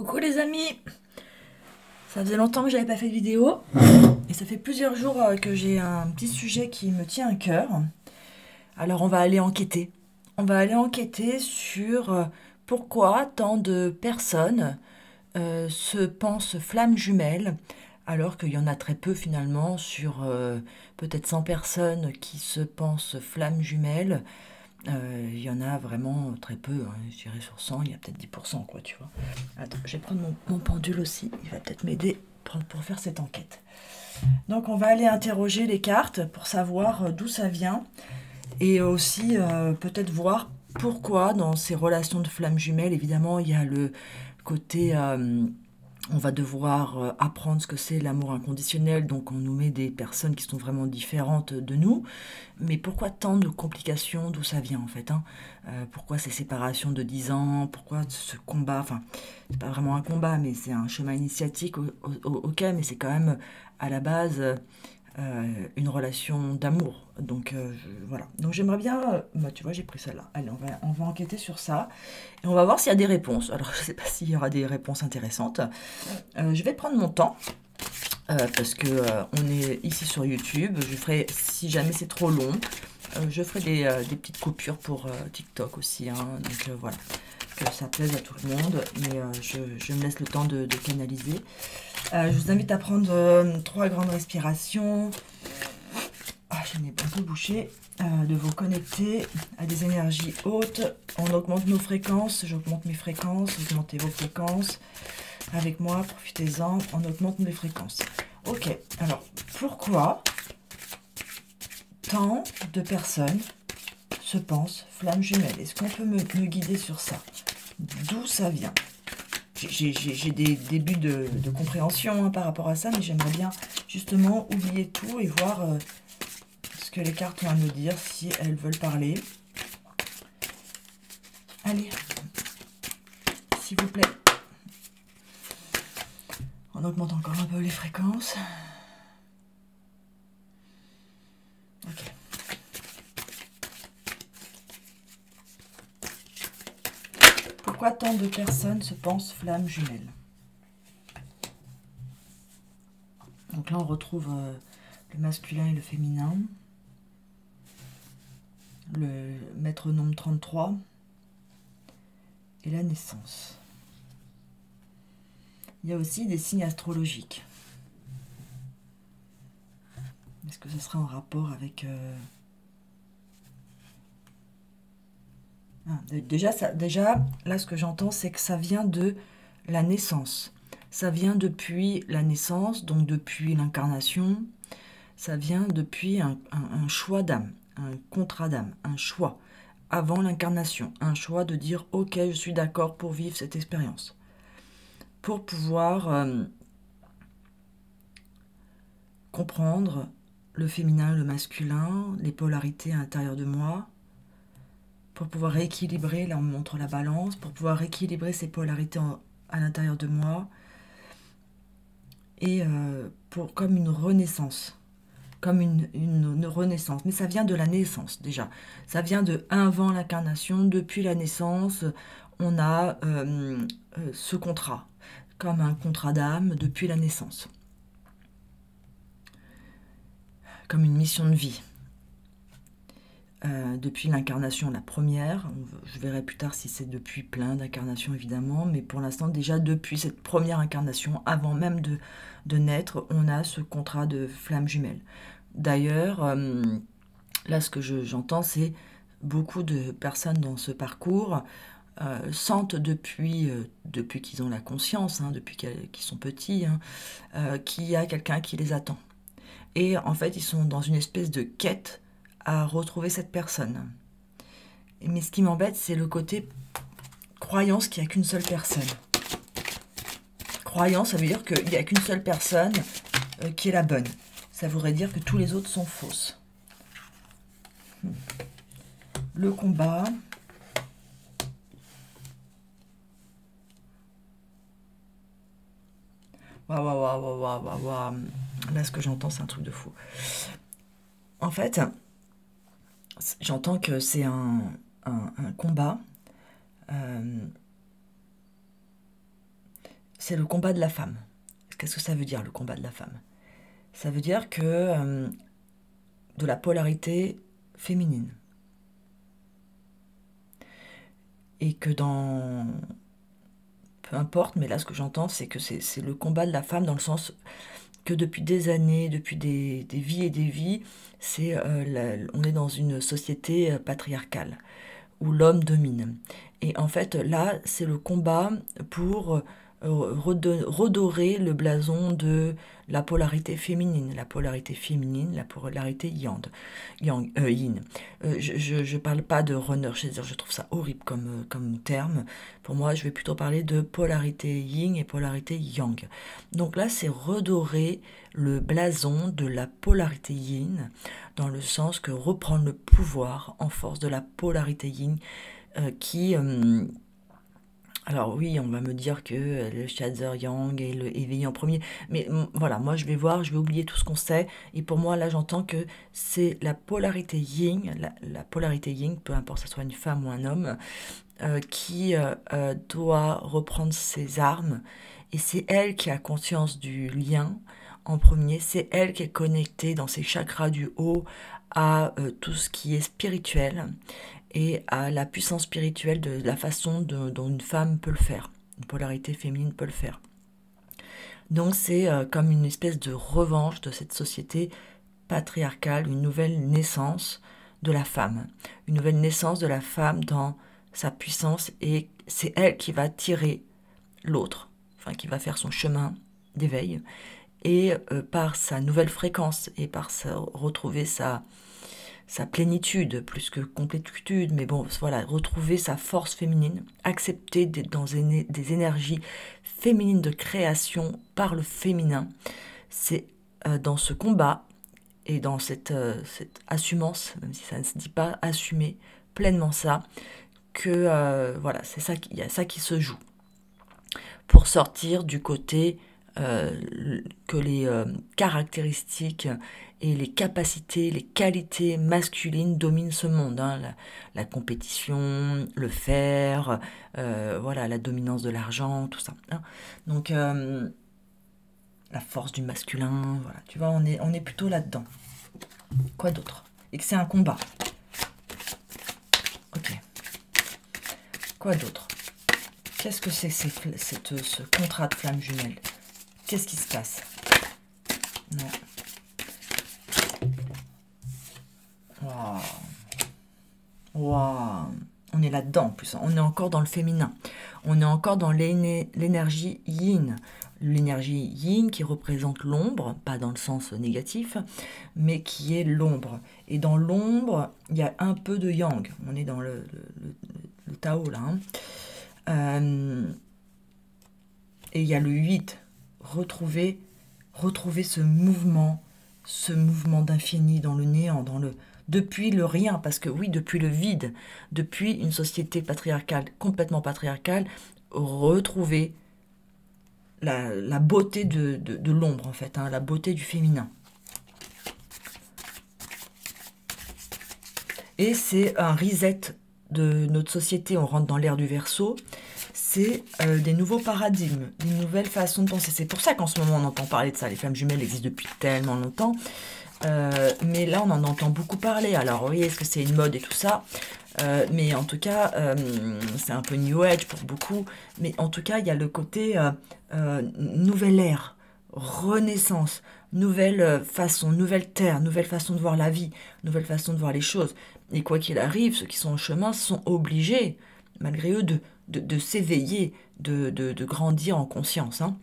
Coucou les amis, ça faisait longtemps que j'avais pas fait de vidéo et ça fait plusieurs jours que j'ai un petit sujet qui me tient à cœur. Alors on va aller enquêter. On va aller enquêter sur pourquoi tant de personnes se pensent flammes jumelles alors qu'il y en a très peu finalement sur peut-être 100 personnes qui se pensent flammes jumelles. Il y en a vraiment très peu, hein. Je dirais sur 100, il y a peut-être 10%, quoi, tu vois. Attends, je vais prendre mon pendule aussi, il va peut-être m'aider pour faire cette enquête. Donc on va aller interroger les cartes pour savoir d'où ça vient et aussi peut-être voir pourquoi dans ces relations de flammes jumelles, évidemment, il y a le côté... on va devoir apprendre ce que c'est l'amour inconditionnel, donc on nous met des personnes qui sont vraiment différentes de nous. Mais pourquoi tant de complications, d'où ça vient en fait, hein? Pourquoi ces séparations de 10 ans? Pourquoi ce combat? Enfin, c'est pas vraiment un combat, mais c'est un chemin initiatique, ok, mais c'est quand même à la base une relation d'amour. Donc voilà. Donc j'aimerais bien, bah, tu vois, j'ai pris celle-là. Allez, on va enquêter sur ça et on va voir s'il y a des réponses. Alors je sais pas s'il y aura des réponses intéressantes. Je vais prendre mon temps. Parce que on est ici sur YouTube. Je ferai, si jamais c'est trop long, je ferai des petites coupures pour TikTok aussi, hein. Donc voilà, que ça plaise à tout le monde. Mais je me laisse le temps de canaliser. Je vous invite à prendre 3 grandes respirations. Ah, j'ai un peu bouché. De vous connecter à des énergies hautes. On augmente nos fréquences. J'augmente mes fréquences. Augmentez vos fréquences. Avec moi, profitez-en. On augmente mes fréquences. Ok, alors pourquoi tant de personnes se pensent flammes jumelles? Est-ce qu'on peut me guider sur ça? D'où ça vient? J'ai des débuts de compréhension, hein, par rapport à ça, mais j'aimerais bien justement oublier tout et voir ce que les cartes ont à me dire, si elles veulent parler. Allez, s'il vous plaît. On augmente encore un peu les fréquences. Ok. Pourquoi tant de personnes se pensent flammes jumelles? Donc là, on retrouve le masculin et le féminin. Le métronome 33 et la naissance. Il y a aussi des signes astrologiques. Est-ce que ce sera en rapport avec... déjà, là, ce que j'entends, c'est que ça vient de la naissance. Ça vient depuis la naissance, donc depuis l'incarnation. Ça vient depuis un choix d'âme, un contrat d'âme, un choix avant l'incarnation. Un choix de dire « Ok, je suis d'accord pour vivre cette expérience ». Pour pouvoir comprendre le féminin, le masculin, les polarités à l'intérieur de moi, pour pouvoir rééquilibrer, là on me montre la balance, pour pouvoir rééquilibrer ces polarités à l'intérieur de moi, et comme une renaissance, comme une renaissance. Mais ça vient de la naissance déjà, ça vient de avant l'incarnation, depuis la naissance, on a ce contrat, comme un contrat d'âme depuis la naissance, comme une mission de vie. Depuis l'incarnation, la première, je verrai plus tard si c'est depuis plein d'incarnations évidemment, mais pour l'instant déjà depuis cette première incarnation, avant même de naître, on a ce contrat de flamme jumelle. D'ailleurs, là ce que j'entends, c'est beaucoup de personnes dans ce parcours sentent depuis qu'ils ont la conscience, hein, depuis qu'ils sont petits, hein, qu'il y a quelqu'un qui les attend. Et en fait, ils sont dans une espèce de quête à retrouver cette personne. Mais ce qui m'embête, c'est le côté croyance qu'il n'y a qu'une seule personne. Croyance, ça veut dire qu'il n'y a qu'une seule personne qui est la bonne. Ça voudrait dire que tous les autres sont fausses. Le combat. Waouh. Là, ce que j'entends, c'est un truc de fou. En fait, j'entends que c'est un combat. c'est le combat de la femme. Qu'est-ce que ça veut dire, le combat de la femme? Ça veut dire que de la polarité féminine. Et que dans... Peu importe, mais là, ce que j'entends, c'est que c'est le combat de la femme dans le sens que depuis des années, depuis des vies et des vies, on est dans une société patriarcale où l'homme domine. Et en fait, là, c'est le combat pour redorer le blason de la polarité féminine, la polarité féminine, la polarité yin. Je parle pas de runner, je trouve ça horrible comme terme. Pour moi, je vais plutôt parler de polarité yin et polarité yang. Donc là, c'est redorer le blason de la polarité yin, dans le sens que reprendre le pouvoir en force de la polarité yin, qui... alors oui, on va me dire que le Shazer Yang est le éveillé en premier, mais voilà, moi je vais oublier tout ce qu'on sait, et pour moi là j'entends que c'est la polarité yin, la polarité yin, peu importe que ce soit une femme ou un homme, qui doit reprendre ses armes, et c'est elle qui a conscience du lien en premier, c'est elle qui est connectée dans ses chakras du haut à tout ce qui est spirituel, et à la puissance spirituelle de la façon dont une femme peut le faire, une polarité féminine peut le faire. Donc c'est comme une espèce de revanche de cette société patriarcale, une nouvelle naissance de la femme, une nouvelle naissance de la femme dans sa puissance, et c'est elle qui va tirer l'autre, enfin qui va faire son chemin d'éveil, et par sa nouvelle fréquence et par retrouver sa plénitude, plus que complétude, mais bon, voilà, retrouver sa force féminine, accepter d'être dans des énergies féminines de création par le féminin. C'est dans ce combat et dans cette assumance, même si ça ne se dit pas, assumer pleinement ça, que voilà, c'est ça, il y a ça qui se joue. Pour sortir du côté que les caractéristiques et les capacités, les qualités masculines dominent ce monde, hein, la compétition, le faire, voilà, la dominance de l'argent, tout ça. Hein. Donc la force du masculin, voilà, tu vois, on est plutôt là-dedans. Quoi d'autre? Et que c'est un combat. Ok. Quoi d'autre? Qu'est-ce que c'est ce contrat de flamme jumelle? Qu'est-ce qui se passe? Non. Wow. Wow. On est là-dedans en plus. On est encore dans le féminin. On est encore dans l'énergie yin. L'énergie yin qui représente l'ombre, pas dans le sens négatif, mais qui est l'ombre. Et dans l'ombre, il y a un peu de yang. On est dans le Tao là. Hein. Et il y a le 8. Retrouver ce mouvement d'infini dans le néant, depuis le rien, parce que oui, depuis le vide, depuis une société patriarcale, complètement patriarcale, retrouver la beauté de l'ombre, en fait, hein, la beauté du féminin. Et c'est un reset de notre société, on rentre dans l'ère du Verseau, c'est des nouveaux paradigmes, des nouvelles façons de penser. C'est pour ça qu'en ce moment on entend parler de ça, les flammes jumelles existent depuis tellement longtemps, mais là on en entend beaucoup parler. Alors oui, est-ce que c'est une mode et tout ça, mais en tout cas c'est un peu new age pour beaucoup, mais en tout cas il y a le côté nouvelle ère, renaissance, nouvelle façon, nouvelle terre, nouvelle façon de voir la vie, nouvelle façon de voir les choses. Et quoi qu'il arrive, ceux qui sont en chemin sont obligés, malgré eux, de s'éveiller, de grandir en conscience. Hein.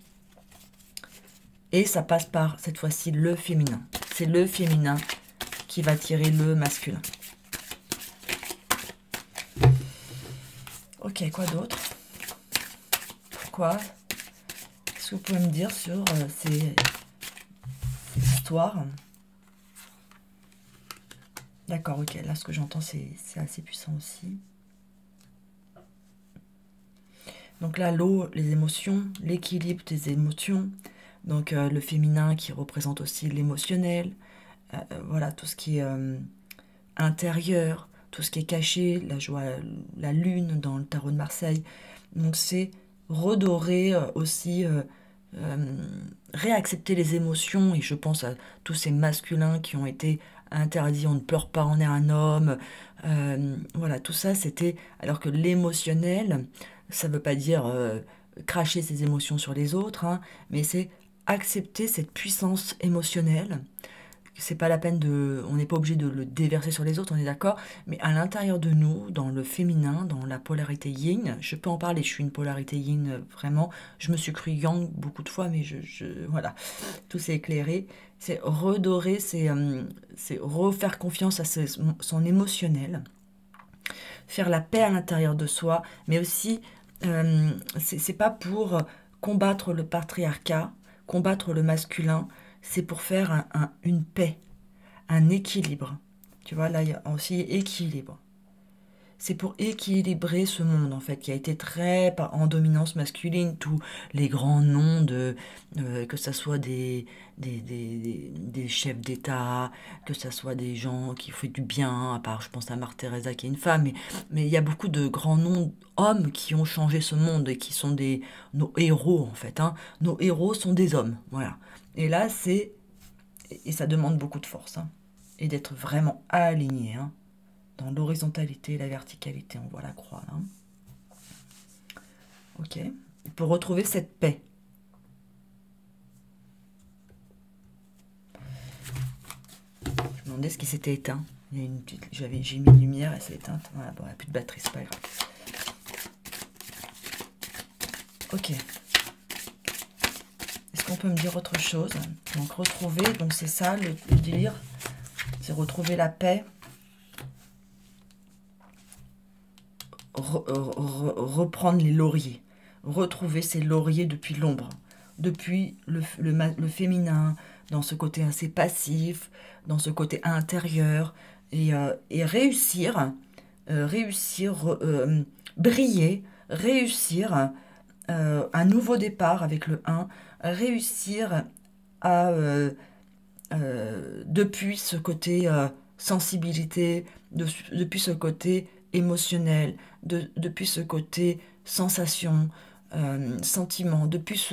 Et ça passe par, cette fois-ci, le féminin. C'est le féminin qui va tirer le masculin. Ok, quoi d'autre? Pourquoi? Qu'est-ce que vous pouvez me dire sur ces histoires? D'accord, ok. Là, ce que j'entends, c'est assez puissant aussi. Donc là, l'eau, les émotions, l'équilibre des émotions. Donc le féminin qui représente aussi l'émotionnel. Voilà, tout ce qui est intérieur, tout ce qui est caché, la joie, la lune dans le tarot de Marseille. Donc c'est redorer aussi, réaccepter les émotions, et je pense à tous ces masculins qui ont été interdits, on ne pleure pas, on est un homme, voilà, tout ça c'était, alors que l'émotionnel, ça veut pas dire cracher ses émotions sur les autres, hein, mais c'est accepter cette puissance émotionnelle. C'est pas la peine de, on n'est pas obligé de le déverser sur les autres, on est d'accord, mais à l'intérieur de nous, dans le féminin, dans la polarité yin, je peux en parler, je suis une polarité yin, vraiment, je me suis cru yang beaucoup de fois, mais voilà, tout s'est éclairé, c'est redorer, c'est refaire confiance à son émotionnel, faire la paix à l'intérieur de soi, mais aussi, c'est pas pour combattre le patriarcat, combattre le masculin, c'est pour faire une paix, un équilibre. Tu vois, là, il y a aussi équilibre. C'est pour équilibrer ce monde, en fait, qui a été très en dominance masculine. Tous les grands noms que ça soit des chefs d'État, que ça soit des gens qui font du bien, à part, je pense à Mère Teresa qui est une femme, mais il y a beaucoup de grands noms hommes qui ont changé ce monde et qui sont nos héros, en fait, hein. Nos héros sont des hommes, voilà. Et là, et ça demande beaucoup de force, hein, et d'être vraiment aligné, hein. Dans l'horizontalité et la verticalité, on voit la croix là. Ok. Pour retrouver cette paix. Je me demandais ce qui s'était éteint. Il y a j'ai mis une lumière, elle s'est éteinte. Voilà, bon, il n'y a plus de batterie, c'est pas grave. Ok. Est-ce qu'on peut me dire autre chose? Donc retrouver, donc c'est ça le délire. C'est retrouver la paix. Reprendre les lauriers, retrouver ces lauriers depuis l'ombre, depuis le féminin, dans ce côté assez passif, dans ce côté intérieur, et réussir, briller, réussir un nouveau départ avec le 1, réussir à, depuis ce côté sensibilité, depuis ce côté émotionnel, depuis ce côté sensation, sentiment, depuis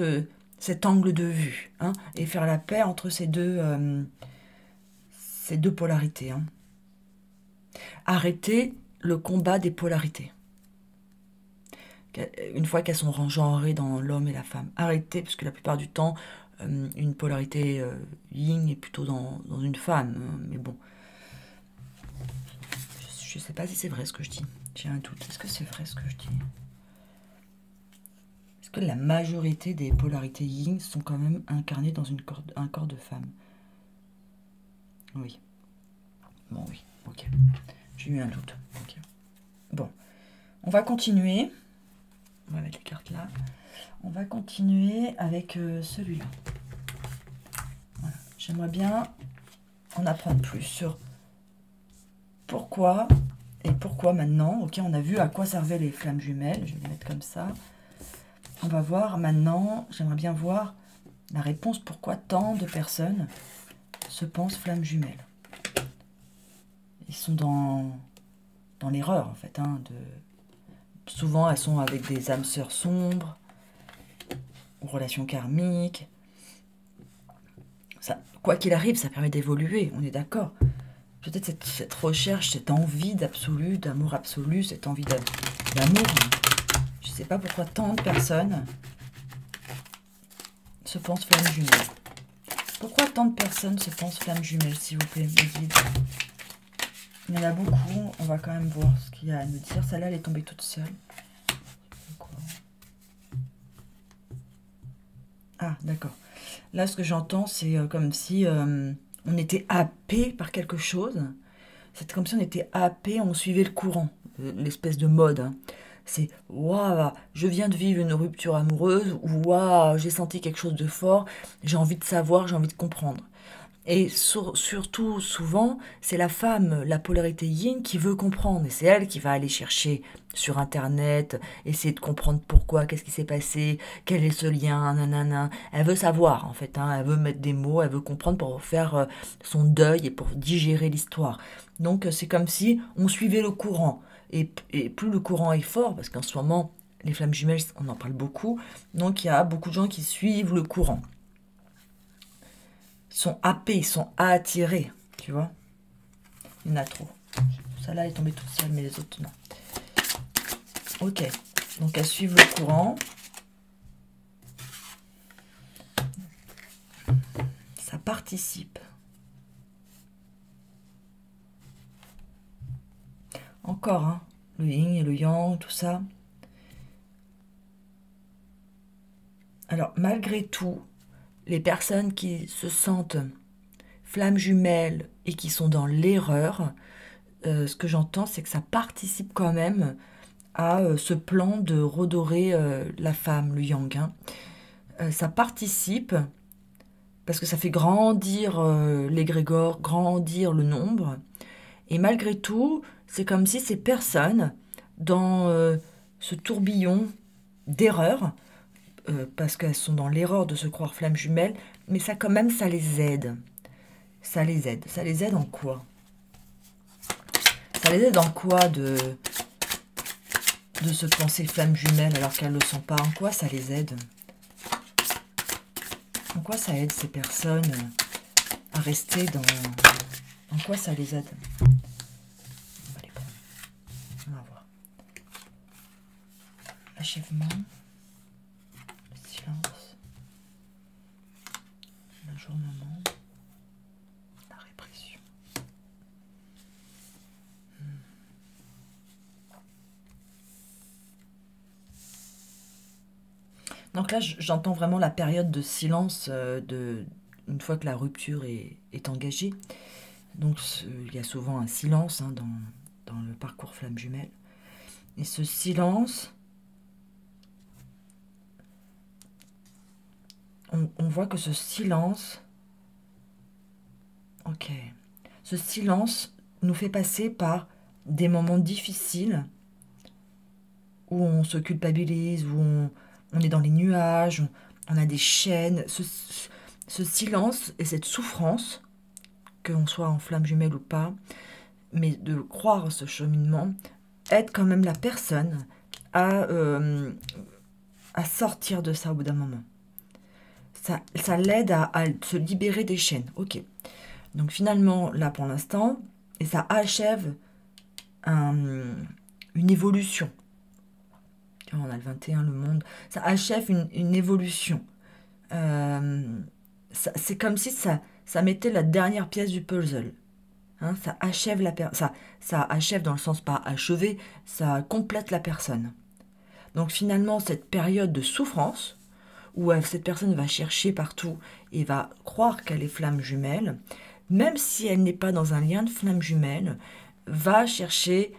cet angle de vue, hein, et faire la paix entre ces deux polarités. Hein. Arrêter le combat des polarités. Une fois qu'elles sont genrées dans l'homme et la femme. Arrêter, parce que la plupart du temps, une polarité yin est plutôt dans une femme, hein, mais bon. Je sais pas si c'est vrai ce que je dis. J'ai un doute. Est-ce que c'est vrai ce que je dis? Est-ce que la majorité des polarités yin sont quand même incarnées dans un corps de femme? Oui. Bon, oui. Ok. J'ai eu un doute. Ok. Bon. On va continuer. On va mettre les cartes là. On va continuer avec celui-là. Voilà. J'aimerais bien en apprendre plus sur pourquoi et pourquoi maintenant. Ok, on a vu à quoi servaient les flammes jumelles. Je vais les mettre comme ça. On va voir maintenant, j'aimerais bien voir la réponse pourquoi tant de personnes se pensent flammes jumelles. Ils sont dans l'erreur en fait. Hein, souvent elles sont avec des âmes sœurs sombres, ou relations karmiques. Ça, quoi qu'il arrive, ça permet d'évoluer, on est d'accord. Peut-être cette recherche, cette envie d'absolu, d'amour absolu, cette envie d'amour. Je ne sais pas pourquoi tant de personnes se pensent flammes jumelles. Pourquoi tant de personnes se pensent flammes jumelles, s'il vous plaît, me dites. Il y en a beaucoup, on va quand même voir ce qu'il y a à nous dire. Celle-là, elle est tombée toute seule. Ah, d'accord. Là, ce que j'entends, c'est comme si on était happé par quelque chose. C'est comme si on était happé, on suivait le courant, l'espèce de mode. Hein. C'est « Waouh, je viens de vivre une rupture amoureuse » ou « Waouh, j'ai senti quelque chose de fort, j'ai envie de savoir, j'ai envie de comprendre ». Et surtout, souvent, c'est la femme, la polarité yin, qui veut comprendre. Et c'est elle qui va aller chercher sur Internet, essayer de comprendre pourquoi, qu'est-ce qui s'est passé, quel est ce lien, nanana. Elle veut savoir, en fait. Hein, elle veut mettre des mots, elle veut comprendre pour faire son deuil et pour digérer l'histoire. Donc, c'est comme si on suivait le courant. Et plus le courant est fort, parce qu'en ce moment, Les flammes jumelles, on en parle beaucoup. Donc, il y a beaucoup de gens qui suivent le courant. Ils sont happés, ils sont attirés, tu vois. Il y en a trop. Celle-là est tombée toute seule, mais les autres, non. Ok, donc elles suivent le courant. Ça participe. Encore, hein, le yin et le yang, tout ça. Alors, malgré tout, les personnes qui se sentent flammes jumelles et qui sont dans l'erreur, ce que j'entends, c'est que ça participe quand même à ce plan de redorer la femme, le yang. Hein. Ça participe parce que ça fait grandir l'égrégore, grandir le nombre. Et malgré tout, c'est comme si ces personnes, dans ce tourbillon d'erreur, parce qu'elles sont dans l'erreur de se croire flammes jumelles, mais ça quand même, ça les aide. Ça les aide. Ça les aide en quoi? Ça les aide en quoi de se penser flammes jumelles alors qu'elles ne le sont pas? En quoi ça les aide? En quoi ça aide ces personnes à rester dans... En quoi ça les aide? On va les prendre. On va voir. L'achèvement. Le silence. L'ajournement. La répression. Donc là, j'entends vraiment la période de silence une fois que la rupture est engagée. Donc il y a souvent un silence hein, dans le parcours flamme jumelle. Et ce silence, on voit que ce silence, ok, ce silence nous fait passer par des moments difficiles où on se culpabilise, où on est dans les nuages, on a des chaînes. Ce silence et cette souffrance, qu'on soit en flamme jumelle ou pas, mais de croire ce cheminement, aide quand même la personne à sortir de ça au bout d'un moment. Ça l'aide à se libérer des chaînes. Ok. Donc finalement, là pour l'instant, et ça achève une évolution. On a le 21, le monde. Ça achève une évolution. C'est comme si ça mettait la dernière pièce du puzzle. Hein, ça achève ça achève dans le sens pas achevé, ça complète la personne. Donc finalement, cette période de souffrance, où cette personne va chercher partout et va croire qu'elle est flamme jumelle, même si elle n'est pas dans un lien de flamme jumelle, va chercher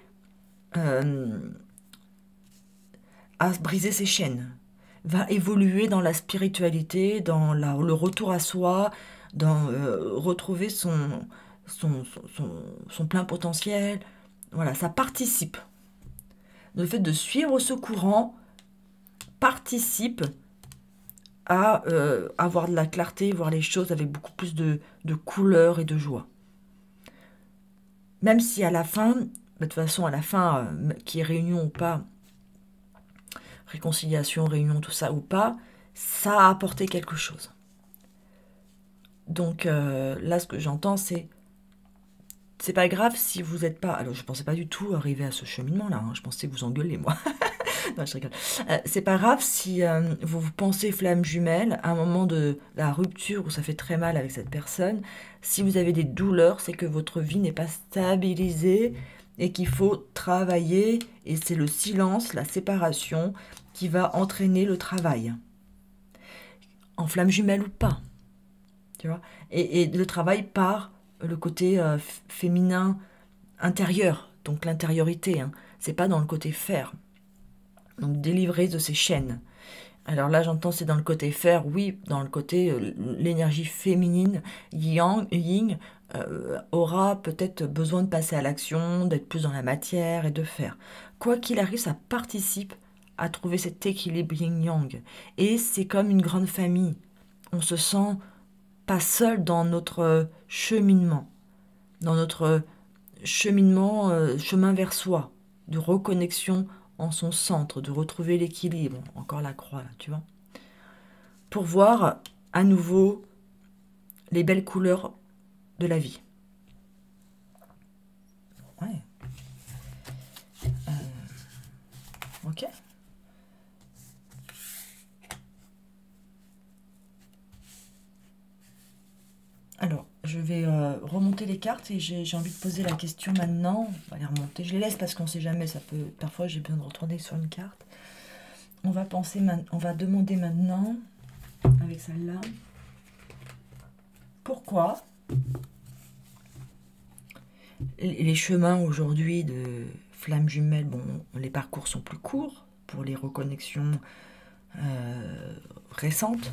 à briser ses chaînes, va évoluer dans la spiritualité, dans le retour à soi, dans retrouver son plein potentiel. Voilà, ça participe. Le fait de suivre ce courant participe à avoir de la clarté, voir les choses avec beaucoup plus de couleur et de joie. Même si à la fin, de toute façon, à la fin, qu'il y ait réunion ou pas, réconciliation, réunion, tout ça ou pas, ça a apporté quelque chose. Donc là, ce que j'entends, c'est pas grave si vous n'êtes pas... Alors, je pensais pas du tout arriver à ce cheminement-là. Hein. Je pensais vous engueuler, moi. Non, je rigole. C'est pas grave si vous pensez flamme jumelle à un moment de la rupture où ça fait très mal avec cette personne. Si vous avez des douleurs, c'est que votre vie n'est pas stabilisée et qu'il faut travailler. Et c'est le silence, la séparation qui va entraîner le travail. En flamme jumelle ou pas. Tu vois, et le travail par le côté féminin intérieur, donc l'intériorité. Hein. C'est pas dans le côté faire. Donc délivrer de ces chaînes. Alors là, j'entends c'est dans le côté faire, oui, dans le côté l'énergie féminine, yin, aura peut-être besoin de passer à l'action, d'être plus dans la matière et de faire. Quoi qu'il arrive, ça participe à trouver cet équilibre yin-yang. Et c'est comme une grande famille. On se sent pas seul dans notre cheminement, chemin vers soi, de reconnexion en son centre, de retrouver l'équilibre. Encore la croix, là, tu vois. Pour voir à nouveau les belles couleurs de la vie. Ouais. Ok. Alors, je vais remonter les cartes et j'ai envie de poser la question maintenant. On va les remonter. Je les laisse parce qu'on ne sait jamais. Ça peut. Parfois, j'ai besoin de retourner sur une carte. On va demander maintenant, avec celle-là, pourquoi les chemins aujourd'hui de flammes jumelles, bon, les parcours sont plus courts pour les reconnexions récentes.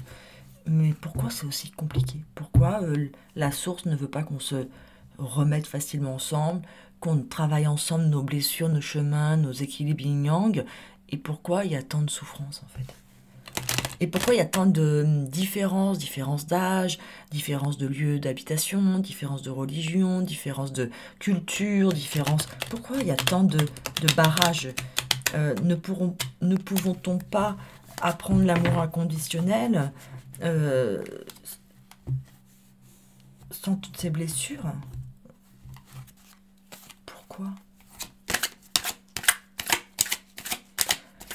Mais pourquoi c'est aussi compliqué? Pourquoi la source ne veut pas qu'on se remette facilement ensemble, qu'on travaille ensemble nos blessures, nos chemins, nos équilibres yin-yang? Et pourquoi il y a tant de souffrance en fait? Et pourquoi il y a tant de différences d'âge, différences de lieu d'habitation, différences de religion, différences de culture, différences... Pourquoi il y a tant de barrages? Ne pouvons-on pas apprendre l'amour inconditionnel sans toutes ces blessures? Pourquoi?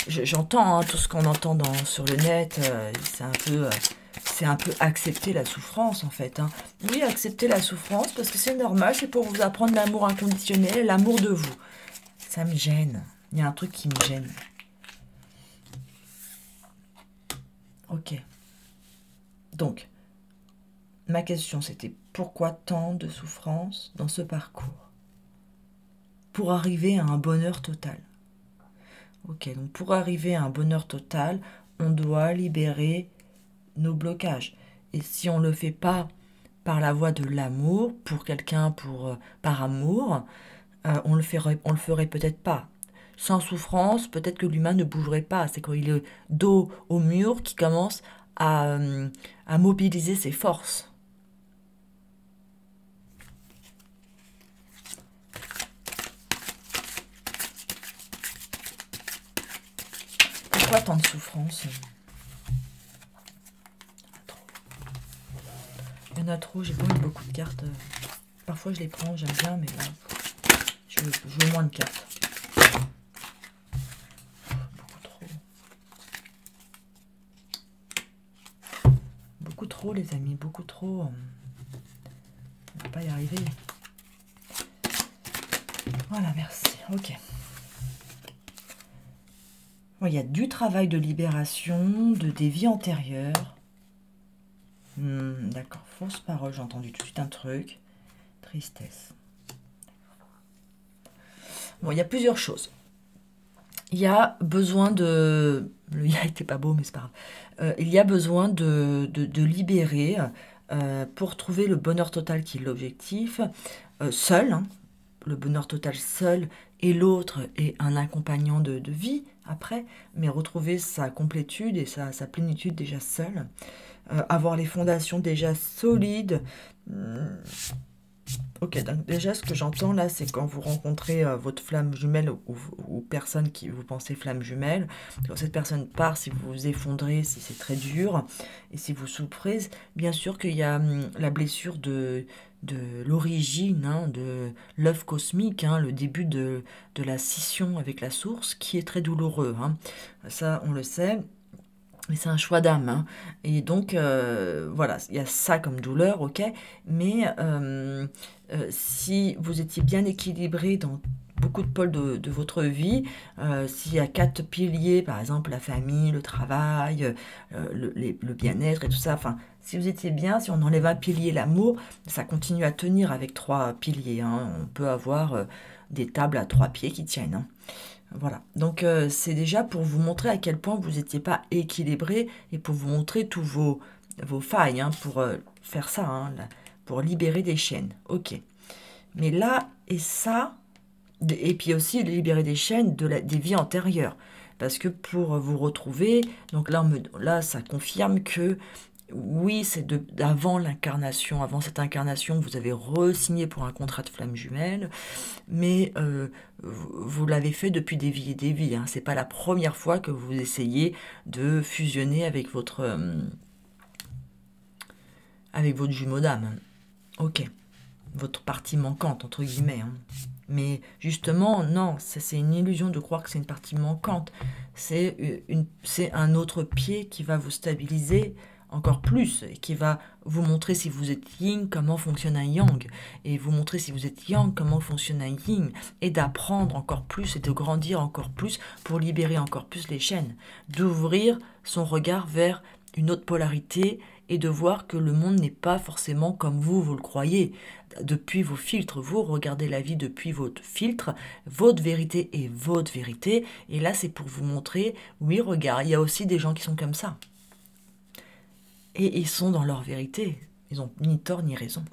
J'entends tout ce qu'on entend sur le net, c'est un peu accepter la souffrance en fait. Hein. Oui, accepter la souffrance parce que c'est normal, c'est pour vous apprendre l'amour inconditionnel, l'amour de vous. Ça me gêne, il y a un truc qui me gêne. Ok. Donc, ma question c'était pourquoi tant de souffrance dans ce parcours? Pour arriver à un bonheur total. Ok, donc pour arriver à un bonheur total, on doit libérer nos blocages. Et si on ne le fait pas par la voie de l'amour, pour quelqu'un, par amour, on le ferait peut-être pas. Sans souffrance, peut-être que l'humain ne bougerait pas. C'est quand il est dos au mur qu'il commence à mobiliser ses forces. Pourquoi tant de souffrance? Il y en a trop, j'ai pas mis beaucoup de cartes. Parfois je les prends, j'aime bien, mais là, je veux moins de cartes. Beaucoup trop. Beaucoup trop, les amis, beaucoup trop. On ne va pas y arriver. Voilà, merci. Ok. Il y a du travail de libération, des vies antérieures. D'accord, fausse parole, j'ai entendu tout de suite un truc. Tristesse. Bon, il y a plusieurs choses. Il y a besoin de... Le ya était pas beau, mais c'est pas grave. Il y a besoin de libérer pour trouver le bonheur total qui est l'objectif. Seul, hein, le bonheur total seul, et l'autre est un accompagnant de vie après, mais retrouver sa complétude et sa plénitude déjà seul. Avoir les fondations déjà solides. Ok, donc déjà ce que j'entends là, c'est quand vous rencontrez votre flamme jumelle ou personne qui vous pensez flamme jumelle, quand cette personne part, si vous vous effondrez, si c'est très dur, et si vous souffrez, bien sûr qu'il y a la blessure de l'origine, hein, de l'œuf cosmique, hein, le début de la scission avec la source, qui est très douloureux. Hein. Ça, on le sait. Mais c'est un choix d'âme. Hein. Et donc, voilà, il y a ça comme douleur, ok. Mais si vous étiez bien équilibré dans beaucoup de pôles de votre vie, s'il y a 4 piliers, par exemple la famille, le travail, le bien-être et tout ça, enfin, si vous étiez bien, si on enlève un pilier, l'amour, ça continue à tenir avec 3 piliers. Hein. On peut avoir des tables à 3 pieds qui tiennent. Hein. Voilà, donc c'est déjà pour vous montrer à quel point vous n'étiez pas équilibré et pour vous montrer tous vos failles, hein, pour faire ça, hein, là, pour libérer des chaînes. Ok, mais là, et ça, et puis aussi libérer des chaînes des vies antérieures. Parce que pour vous retrouver, donc là, ça confirme que oui, c'est d'avant l'incarnation, avant cette incarnation, vous avez re-signé pour un contrat de flamme jumelle, mais vous l'avez fait depuis des vies et des vies. Hein. C'est pas la première fois que vous essayez de fusionner avec votre jumeau d'âme. Ok, votre partie manquante, entre guillemets. Hein. Mais justement, non, c'est une illusion de croire que c'est une partie manquante. C'est un autre pied qui va vous stabiliser encore plus, et qui va vous montrer si vous êtes yin, comment fonctionne un yang, et vous montrer si vous êtes yang, comment fonctionne un yin, et d'apprendre encore plus et de grandir encore plus pour libérer encore plus les chaînes, d'ouvrir son regard vers une autre polarité et de voir que le monde n'est pas forcément comme vous le croyez. Depuis vos filtres, vous regardez la vie depuis votre filtre, votre vérité est votre vérité, et là c'est pour vous montrer, oui regarde, il y a aussi des gens qui sont comme ça. Et ils sont dans leur vérité, ils n'ont ni tort ni raison.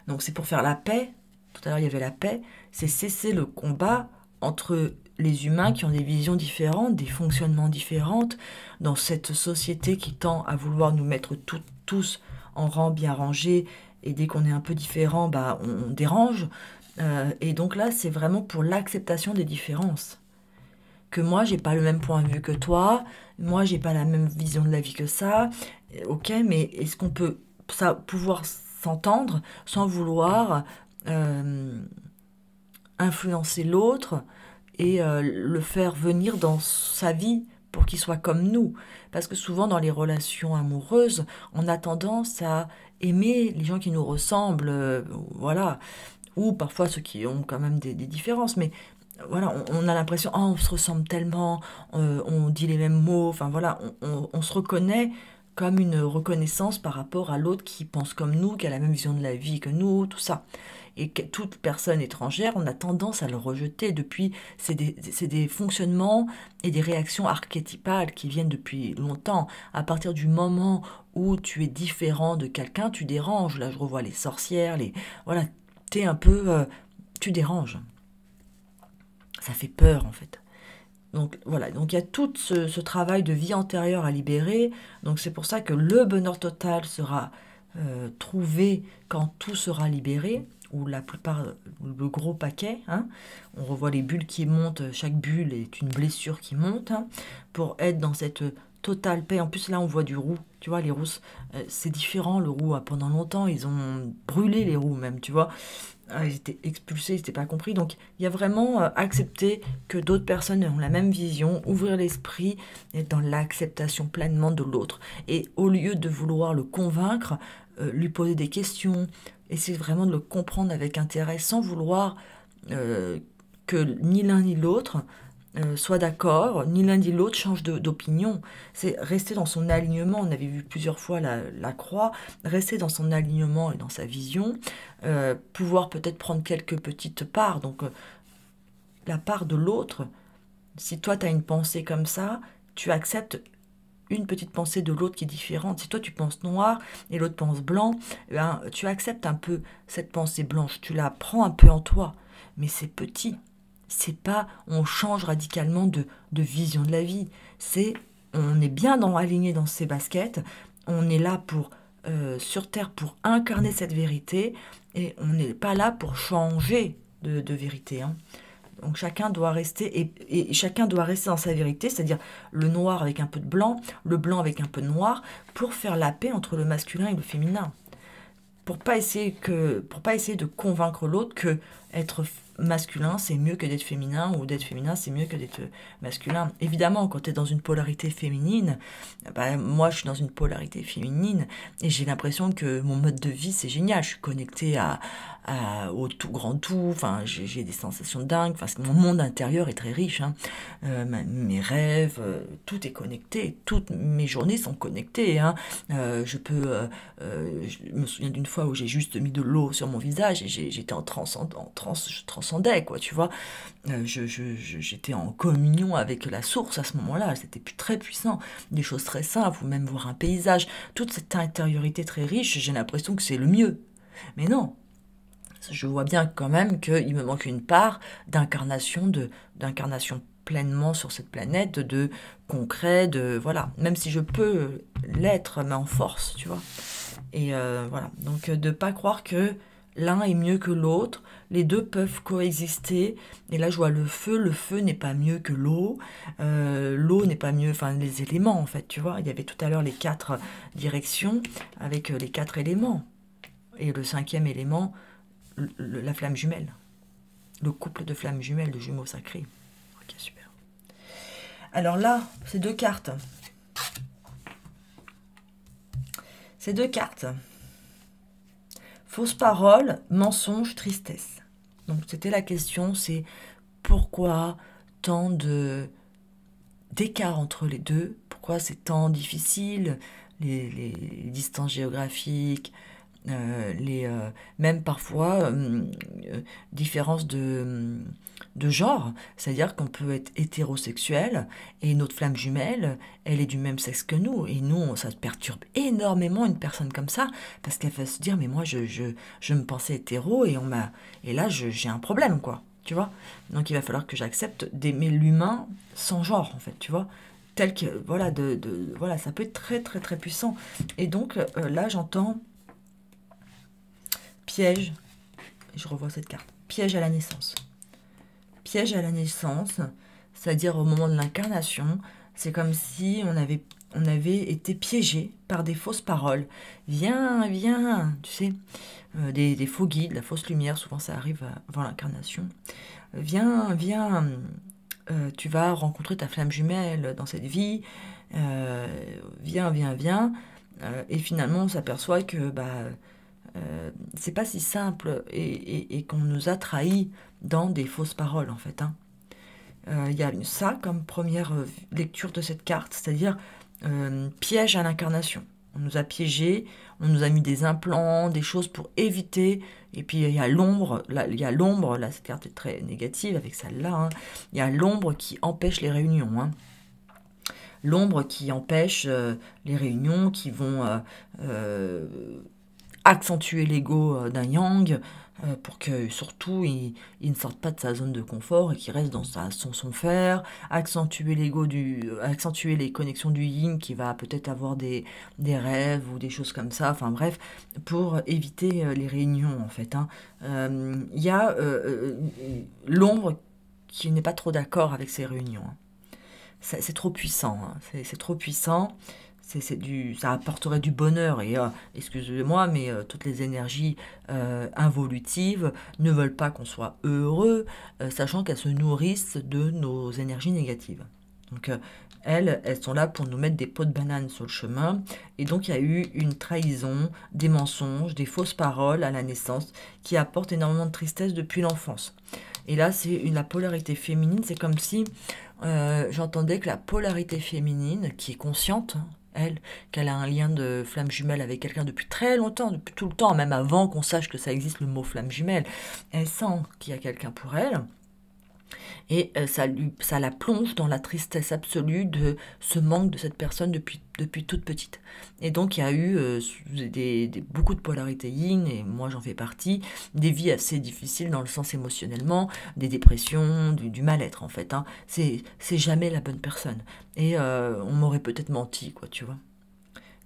Donc c'est pour faire la paix, tout à l'heure il y avait la paix, c'est cesser le combat entre les humains qui ont des visions différentes, des fonctionnements différents, dans cette société qui tend à vouloir nous mettre tous en rang bien rangé, et dès qu'on est un peu différent, bah, on dérange. Et donc là, c'est vraiment pour l'acceptation des différences. Que moi, j'ai pas le même point de vue que toi, moi, j'ai pas la même vision de la vie que ça. Ok, mais est-ce qu'on peut pouvoir s'entendre sans vouloir influencer l'autre et le faire venir dans sa vie pour qu'il soit comme nous. Parce que souvent dans les relations amoureuses, on a tendance à aimer les gens qui nous ressemblent, voilà, ou parfois ceux qui ont quand même des différences, mais voilà, on a l'impression, oh, on se ressemble tellement, on dit les mêmes mots, enfin voilà, on se reconnaît comme une reconnaissance par rapport à l'autre qui pense comme nous, qui a la même vision de la vie que nous, tout ça. Et que toute personne étrangère, on a tendance à le rejeter depuis, c'est des fonctionnements et des réactions archétypales qui viennent depuis longtemps. À partir du moment où tu es différent de quelqu'un, tu déranges. Là, je revois les sorcières, voilà, t'es un peu, tu déranges. Ça fait peur, en fait. Donc voilà, donc il y a tout ce travail de vie antérieure à libérer. Donc c'est pour ça que le bonheur total sera trouvé quand tout sera libéré, ou la plupart, le gros paquet. Hein. On revoit les bulles qui montent, chaque bulle est une blessure qui monte, hein, pour être dans cette totale paix. En plus là on voit du roux, tu vois, les rousses, c'est différent le roux. Pendant longtemps ils ont brûlé les roux même, tu vois. Ils étaient expulsés, ils n'étaient pas compris. Donc il y a vraiment accepter que d'autres personnes ont la même vision, ouvrir l'esprit, être dans l'acceptation pleinement de l'autre. Et au lieu de vouloir le convaincre, lui poser des questions, essayer vraiment de le comprendre avec intérêt, sans vouloir que ni l'un ni l'autre soit d'accord, ni l'un ni l'autre change d'opinion. C'est rester dans son alignement. On avait vu plusieurs fois la croix, rester dans son alignement et dans sa vision, pouvoir peut-être prendre quelques petites parts. Donc la part de l'autre, si toi tu as une pensée comme ça, tu acceptes une petite pensée de l'autre qui est différente. Si toi tu penses noir et l'autre pense blanc, ben, tu acceptes un peu cette pensée blanche, tu la prends un peu en toi, mais c'est petit. C'est pas on change radicalement de vision de la vie. C'est on est bien aligné dans ses baskets, on est là pour sur Terre pour incarner cette vérité et on n'est pas là pour changer de vérité. Hein. Donc chacun doit rester et chacun doit rester dans sa vérité, c'est-à-dire le noir avec un peu de blanc, le blanc avec un peu de noir, pour faire la paix entre le masculin et le féminin. Pour pas essayer de convaincre l'autre que être masculin c'est mieux que d'être féminin, ou d'être féminin c'est mieux que d'être masculin. Évidemment, quand tu es dans une polarité féminine, bah, moi je suis dans une polarité féminine et j'ai l'impression que mon mode de vie c'est génial, je suis connectée au tout grand tout, enfin j'ai des sensations dingues, enfin mon monde intérieur est très riche, hein. Mes rêves, tout est connecté, toutes mes journées sont connectées, hein. Je me souviens d'une fois où j'ai juste mis de l'eau sur mon visage et j'étais en transe, je transcendais, quoi, tu vois. J'étais en communion avec la source à ce moment-là, c'était très puissant, des choses très simples, ou même voir un paysage, toute cette intériorité très riche, j'ai l'impression que c'est le mieux. Mais non, je vois bien quand même qu'il me manque une part d'incarnation pleinement sur cette planète, de concret, de voilà, même si je peux l'être, mais en force, tu vois. Et voilà, donc de pas croire que l'un est mieux que l'autre, les deux peuvent coexister. Et là, je vois le feu n'est pas mieux que l'eau n'est pas mieux, enfin les éléments en fait, tu vois. Il y avait tout à l'heure les 4 directions avec les 4 éléments. Et le 5e élément, la flamme jumelle. Le couple de flammes jumelles, de jumeaux sacrés. Ok, super. Alors là, ces 2 cartes. Ces 2 cartes. Fausse parole, mensonge, tristesse. Donc c'était la question, c'est pourquoi tant d'écart entre les deux, pourquoi c'est tant difficile, les distances géographiques, même parfois différences de genre, c'est-à-dire qu'on peut être hétérosexuel et notre flamme jumelle, elle est du même sexe que nous, et nous, ça perturbe énormément une personne comme ça, parce qu'elle va se dire, mais moi, je me pensais hétéro, et là, j'ai un problème, quoi, tu vois. Donc il va falloir que j'accepte d'aimer l'humain sans genre, en fait, tu vois, tel que, voilà, voilà, ça peut être très, très, très puissant. Et donc, là, j'entends piège, je revois cette carte, piège à la naissance. Piège à la naissance, c'est-à-dire au moment de l'incarnation, c'est comme si on avait été piégé par des fausses paroles. Viens, viens, tu sais, des faux guides, la fausse lumière, souvent ça arrive avant l'incarnation. Viens, viens, tu vas rencontrer ta flamme jumelle dans cette vie. Viens, viens, viens. Et finalement, on s'aperçoit que c'est pas si simple et qu'on nous a trahis dans des fausses paroles en fait. Il y a ça comme première lecture de cette carte, c'est-à-dire piège à l'incarnation. On nous a piégés, on nous a mis des implants, des choses pour éviter. Et puis il y a l'ombre, là cette carte est très négative avec celle-là. Il y a l'ombre qui empêche les réunions. L'ombre qui empêche les réunions qui vont accentuer l'ego d'un yang pour que surtout il ne sorte pas de sa zone de confort et qu'il reste dans son faire, accentuer accentuer les connexions du yin qui va peut-être avoir des rêves ou des choses comme ça, enfin bref, pour éviter les réunions en fait. Il y a l'ombre qui n'est pas trop d'accord avec ces réunions. C'est trop puissant, c'est trop puissant. Ça apporterait du bonheur et, excusez-moi, mais toutes les énergies involutives ne veulent pas qu'on soit heureux, sachant qu'elles se nourrissent de nos énergies négatives. Donc elles sont là pour nous mettre des pots de banane sur le chemin. Et donc il y a eu une trahison, des mensonges, des fausses paroles à la naissance qui apportent énormément de tristesse depuis l'enfance. Et là, c'est la polarité féminine, c'est comme si j'entendais que la polarité féminine, qui est consciente, qu'elle a un lien de flamme jumelle avec quelqu'un depuis très longtemps, depuis tout le temps, même avant qu'on sache que ça existe le mot flamme jumelle, elle sent qu'il y a quelqu'un pour elle, et ça la plonge dans la tristesse absolue de ce manque de cette personne depuis toute petite. Et donc il y a eu beaucoup de polarité yin, et moi j'en fais partie, des vies assez difficiles dans le sens émotionnellement, des dépressions, du mal-être en fait. C'est jamais la bonne personne. Et on m'aurait peut-être menti, quoi, tu vois.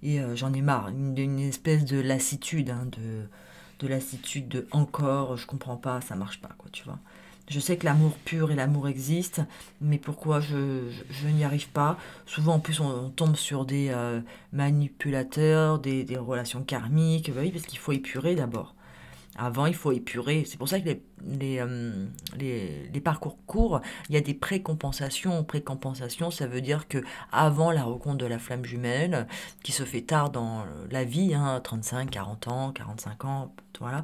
Et j'en ai marre, une espèce de lassitude, de lassitude de encore, je comprends pas, ça marche pas, quoi, tu vois. Je sais que l'amour pur et l'amour existent, mais pourquoi je n'y arrive pas? Souvent, en plus, on tombe sur des manipulateurs, des relations karmiques, bah oui, parce qu'il faut épurer d'abord. Avant, il faut épurer. C'est pour ça que les parcours courts, il y a des précompensations. Précompensation, ça veut dire que avant la rencontre de la flamme jumelle, qui se fait tard dans la vie, 35, 40 ans, 45 ans, voilà,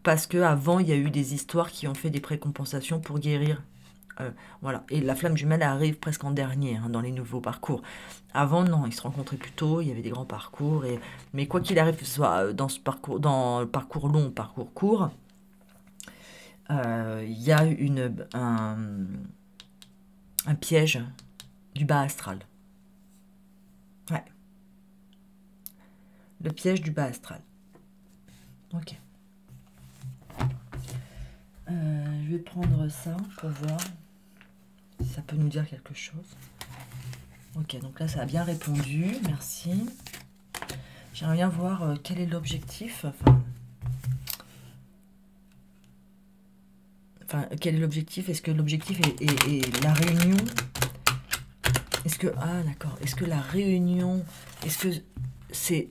parce que avant il y a eu des histoires qui ont fait des précompensations pour guérir. Voilà. Et la flamme jumelle arrive presque en dernier dans les nouveaux parcours. Avant, non, ils se rencontraient plus tôt, il y avait des grands parcours. Mais quoi qu'il arrive, que ce soit dans le parcours long ou parcours court, il y a un piège du bas astral. Ouais. Le piège du bas astral. Ok. Je vais prendre ça pour voir ça peut nous dire quelque chose. Ok, donc là, ça a bien répondu. Merci. J'aimerais bien voir quel est l'objectif. Enfin, quel est l'objectif? Est-ce que l'objectif est la réunion? Est-ce que... Ah, d'accord. Est-ce que la réunion... Est-ce que c'est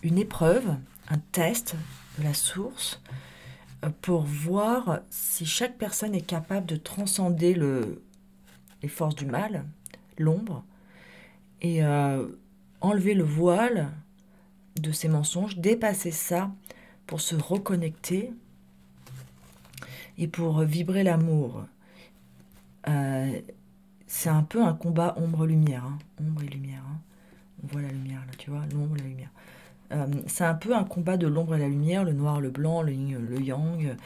une épreuve, un test de la source pour voir si chaque personne est capable de transcender les forces du mal, l'ombre, et enlever le voile de ces mensonges, dépasser ça pour se reconnecter et pour vibrer l'amour. C'est un peu un combat ombre-lumière. Hein. Ombre et lumière. Hein. On voit la lumière là, tu vois, l'ombre et la lumière. C'est un peu un combat de l'ombre et la lumière, le noir, le blanc, le yin, le yang.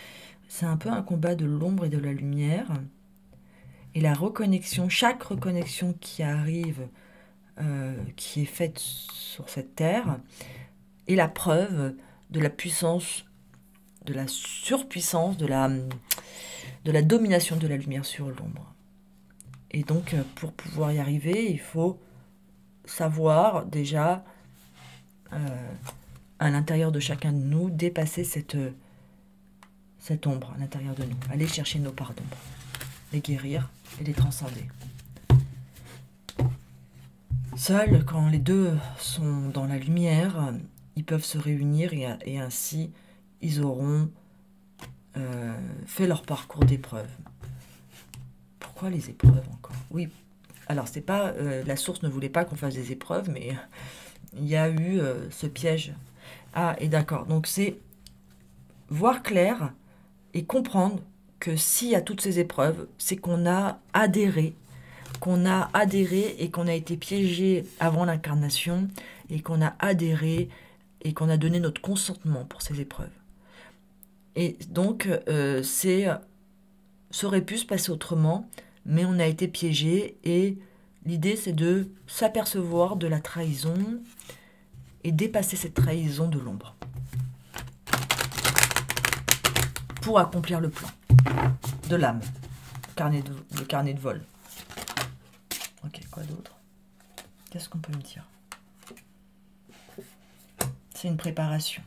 C'est un peu un combat de l'ombre et de la lumière. Et la reconnexion, chaque reconnexion qui arrive, qui est faite sur cette terre, est la preuve de la puissance, de la surpuissance, de la domination de la lumière sur l'ombre. Et donc, pour pouvoir y arriver, il faut savoir déjà, à l'intérieur de chacun de nous, dépasser cette ombre à l'intérieur de nous. Aller chercher nos parts d'ombre, les guérir et les transcender. Seuls, quand les deux sont dans la lumière, ils peuvent se réunir et ainsi, ils auront fait leur parcours d'épreuves. Pourquoi les épreuves encore? Oui, alors c'est pas... la source ne voulait pas qu'on fasse des épreuves, mais il y a eu ce piège. Ah, et d'accord, donc c'est voir clair et comprendre que s'il y a toutes ces épreuves, c'est qu'on a adhéré et qu'on a été piégé avant l'incarnation et qu'on a adhéré et qu'on a donné notre consentement pour ces épreuves. Et donc, ça aurait pu se passer autrement, mais on a été piégé et l'idée, c'est de s'apercevoir de la trahison et dépasser cette trahison de l'ombre pour accomplir le plan de l'âme, le carnet de vol. Ok, quoi d'autre? Qu'est-ce qu'on peut me dire? C'est une préparation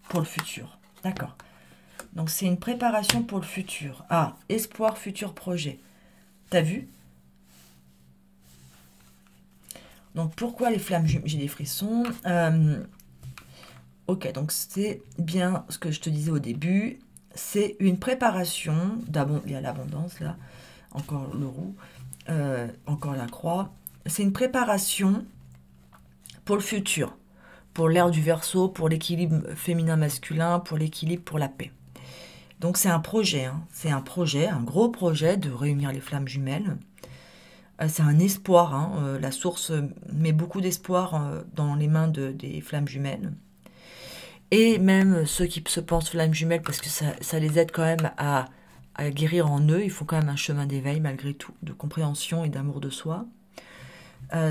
pour le futur. D'accord. Donc, c'est une préparation pour le futur. Ah, espoir, futur projet. T'as vu? Donc, pourquoi les flammes jumelles? J'ai des frissons. Ok, donc c'est bien ce que je te disais au début. C'est une préparation d'abondance. Il y a l'abondance, là. Encore le roux. Encore la croix. C'est une préparation pour le futur. Pour l'ère du Verseau, pour l'équilibre féminin-masculin, pour l'équilibre, pour la paix. Donc c'est un projet, hein. C'est un projet, un gros projet de réunir les flammes jumelles. C'est un espoir, hein. La source met beaucoup d'espoir dans les mains des flammes jumelles. Et même ceux qui se pensent flammes jumelles, parce que ça les aide quand même à guérir en eux, il faut quand même un chemin d'éveil malgré tout, de compréhension et d'amour de soi.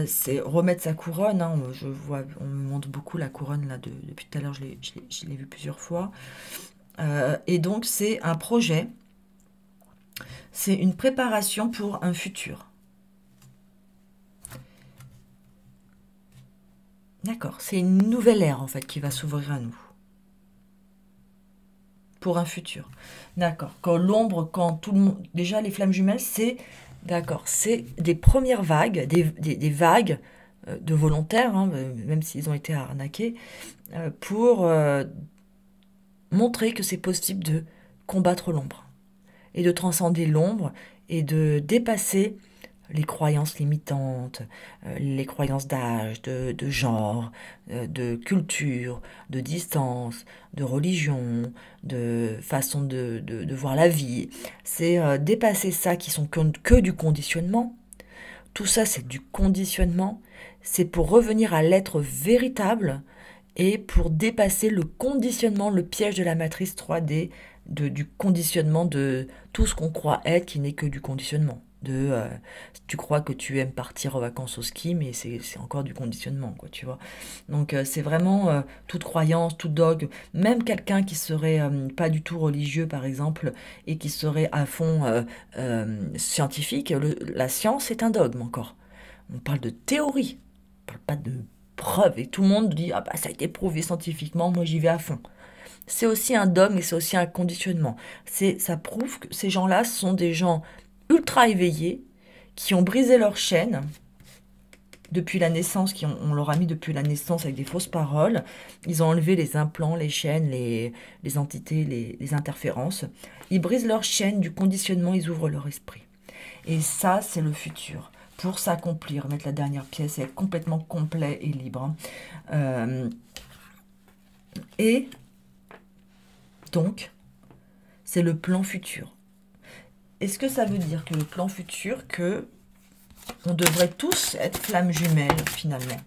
C'est remettre sa couronne, hein. Je vois, on me montre beaucoup la couronne là depuis tout à l'heure, je l'ai vu plusieurs fois. Et donc c'est un projet, c'est une préparation pour un futur. D'accord, c'est une nouvelle ère en fait qui va s'ouvrir à nous. Pour un futur. D'accord. Quand l'ombre, quand tout le monde... Déjà, les flammes jumelles, c'est... D'accord, c'est des premières vagues, des vagues de volontaires, hein, même s'ils ont été arnaqués, pour montrer que c'est possible de combattre l'ombre et de transcender l'ombre et de dépasser les croyances limitantes, les croyances d'âge, de genre, de culture, de distance, de religion, de façon de voir la vie. C'est dépasser ça qui sont que du conditionnement. Tout ça, c'est du conditionnement. C'est pour revenir à l'être véritable et pour dépasser le conditionnement, le piège de la matrice 3D, du conditionnement de tout ce qu'on croit être qui n'est que du conditionnement. Tu crois que tu aimes partir en vacances au ski, mais c'est encore du conditionnement, quoi, tu vois. Donc c'est vraiment toute croyance, tout dogme, même quelqu'un qui serait pas du tout religieux, par exemple, et qui serait à fond scientifique, la science est un dogme encore. On parle de théorie, on parle pas de preuves, et tout le monde dit, ah bah ça a été prouvé scientifiquement, moi j'y vais à fond. C'est aussi un dogme et c'est aussi un conditionnement. Ça prouve que ces gens-là sont des gens ultra éveillés, qui ont brisé leur chaîne depuis la naissance, on leur a mis depuis la naissance avec des fausses paroles. Ils ont enlevé les implants, les chaînes, les entités, les interférences. Ils brisent leur chaîne du conditionnement, ils ouvrent leur esprit. Et ça, c'est le futur. Pour s'accomplir, mettre la dernière pièce et être complètement complet et libre. Et donc, c'est le plan futur. Est-ce que ça veut dire que le plan futur, que on devrait tous être flammes jumelles, finalement?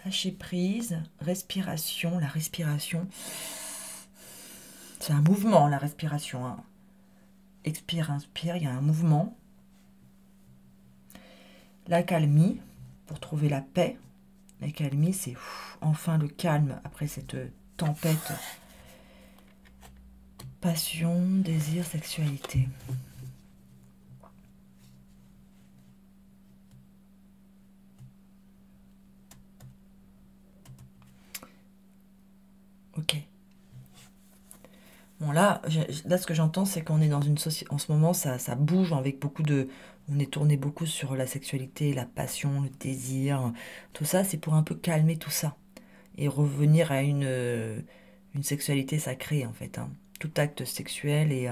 Lâcher prise, respiration. La respiration, c'est un mouvement, la respiration. Hein. Expire, inspire, il y a un mouvement. L'accalmie, pour trouver la paix. L'accalmie, c'est enfin le calme après cette tempête. Passion, désir, sexualité. Ok. Bon, là ce que j'entends, c'est qu'on est dans une société. En ce moment, ça bouge avec beaucoup de. On est tourné beaucoup sur la sexualité, la passion, le désir. Tout ça, c'est pour un peu calmer tout ça. Et revenir à une sexualité sacrée, en fait. Hein. Tout acte sexuel et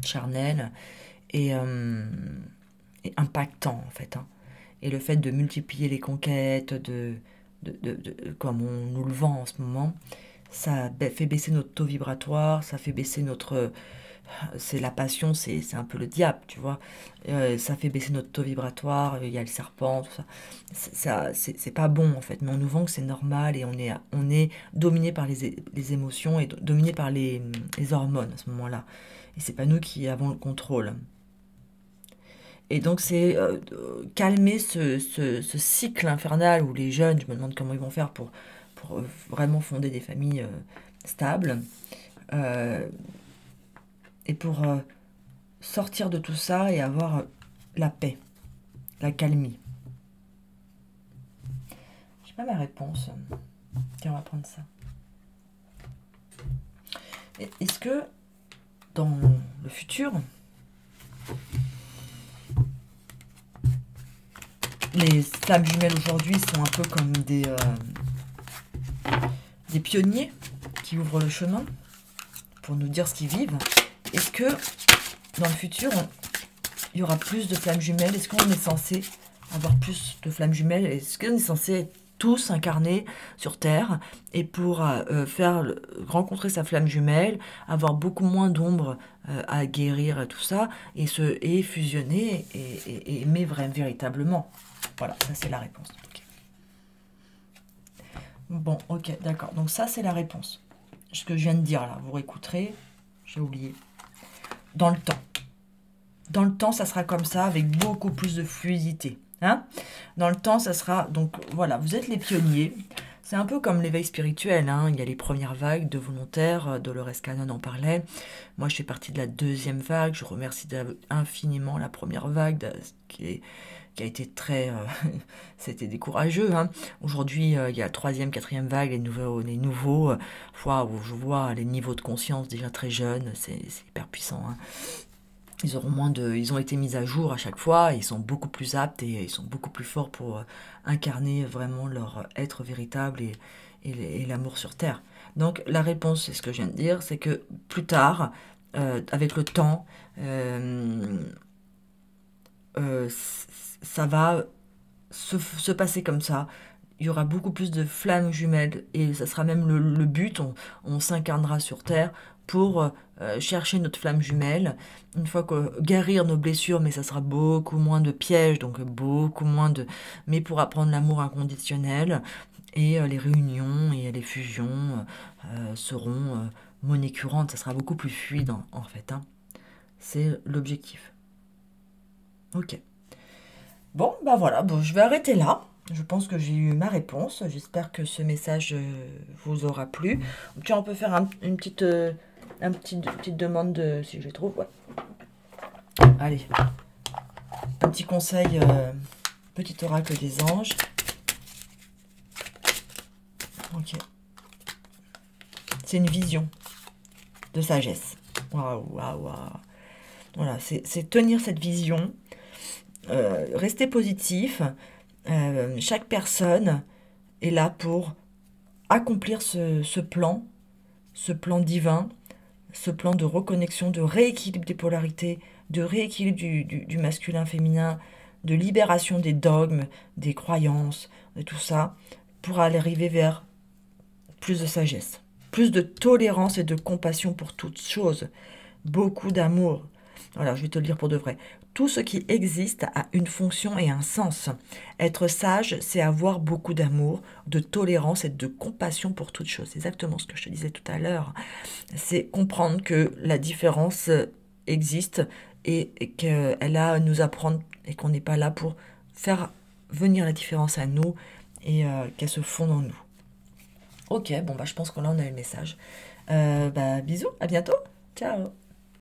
charnel et impactant, en fait. Hein. Et le fait de multiplier les conquêtes, comme on nous le vend en ce moment, ça fait baisser notre taux vibratoire, ça fait baisser notre... C'est la passion, c'est un peu le diable, tu vois. Ça fait baisser notre taux vibratoire, il y a le serpent, tout ça. C'est pas bon, en fait. Mais on nous vend que c'est normal et on est dominé par les émotions et dominé par les hormones à ce moment-là. Et c'est pas nous qui avons le contrôle. Et donc c'est calmer ce cycle infernal où les jeunes, je me demande comment ils vont faire pour vraiment fonder des familles stables, euh, et pour sortir de tout ça et avoir la paix, la calmie. J'ai pas ma réponse. Tiens, on va prendre ça. Est-ce que dans le futur, les flammes jumelles aujourd'hui sont un peu comme des pionniers qui ouvrent le chemin pour nous dire ce qu'ils vivent? Est-ce que dans le futur, il y aura plus de flammes jumelles? Est-ce qu'on est censé avoir plus de flammes jumelles? Est-ce qu'on est censé être tous incarnés sur Terre et pour rencontrer sa flamme jumelle, avoir beaucoup moins d'ombre à guérir et tout ça, et fusionner et aimer véritablement? Voilà, ça c'est la réponse. Okay. Bon, ok, d'accord. Donc ça c'est la réponse. Ce que je viens de dire là, vous réécouterez, j'ai oublié. Dans le temps. Dans le temps, ça sera comme ça, avec beaucoup plus de fluidité. Hein? Dans le temps, ça sera... Donc voilà, vous êtes les pionniers. C'est un peu comme l'éveil spirituel. Hein? Il y a les premières vagues de volontaires, Dolores Cannon en parlait. Moi, je fais partie de la deuxième vague. Je remercie infiniment la première vague, qui a été très... c'était décourageux. Hein. Aujourd'hui, il y a la troisième, quatrième vague, les nouveaux où je vois les niveaux de conscience déjà très jeunes, c'est hyper puissant. Hein. Ils ont été mis à jour à chaque fois, ils sont beaucoup plus aptes et ils sont beaucoup plus forts pour incarner vraiment leur être véritable et l'amour sur Terre. Donc la réponse, c'est ce que je viens de dire, c'est que plus tard, avec le temps, ça va se passer comme ça. Il y aura beaucoup plus de flammes jumelles et ça sera même le but. On s'incarnera sur Terre pour chercher notre flamme jumelle. Une fois que guérir nos blessures, mais ça sera beaucoup moins de pièges, donc beaucoup moins de... Mais pour apprendre l'amour inconditionnel et les réunions et les fusions seront monnaie courante, ça sera beaucoup plus fluide en fait, hein. C'est l'objectif. Ok. Bon, bah voilà, bon, je vais arrêter là. Je pense que j'ai eu ma réponse. J'espère que ce message vous aura plu. Tiens, on peut faire petite demande de, si je les trouve. Ouais. Allez, un petit conseil, petit oracle des anges. Ok. C'est une vision de sagesse. Waouh, waouh, waouh. Voilà, c'est tenir cette vision, rester positif. Chaque personne est là pour accomplir ce plan divin, ce plan de reconnexion, de rééquilibre des polarités, de rééquilibre du masculin-féminin, de libération des dogmes, des croyances, de tout ça, pour aller arriver vers plus de sagesse, plus de tolérance et de compassion pour toutes choses, beaucoup d'amour. Voilà, je vais te le dire pour de vrai. Tout ce qui existe a une fonction et un sens. Être sage, c'est avoir beaucoup d'amour, de tolérance et de compassion pour toutes choses. C'est exactement ce que je te disais tout à l'heure. C'est comprendre que la différence existe et qu'elle a à nous apprendre et qu'on n'est pas là pour faire venir la différence à nous et qu'elle se fonde en nous. Ok, bon bah je pense que là on a eu le message. Bisous, à bientôt. Ciao.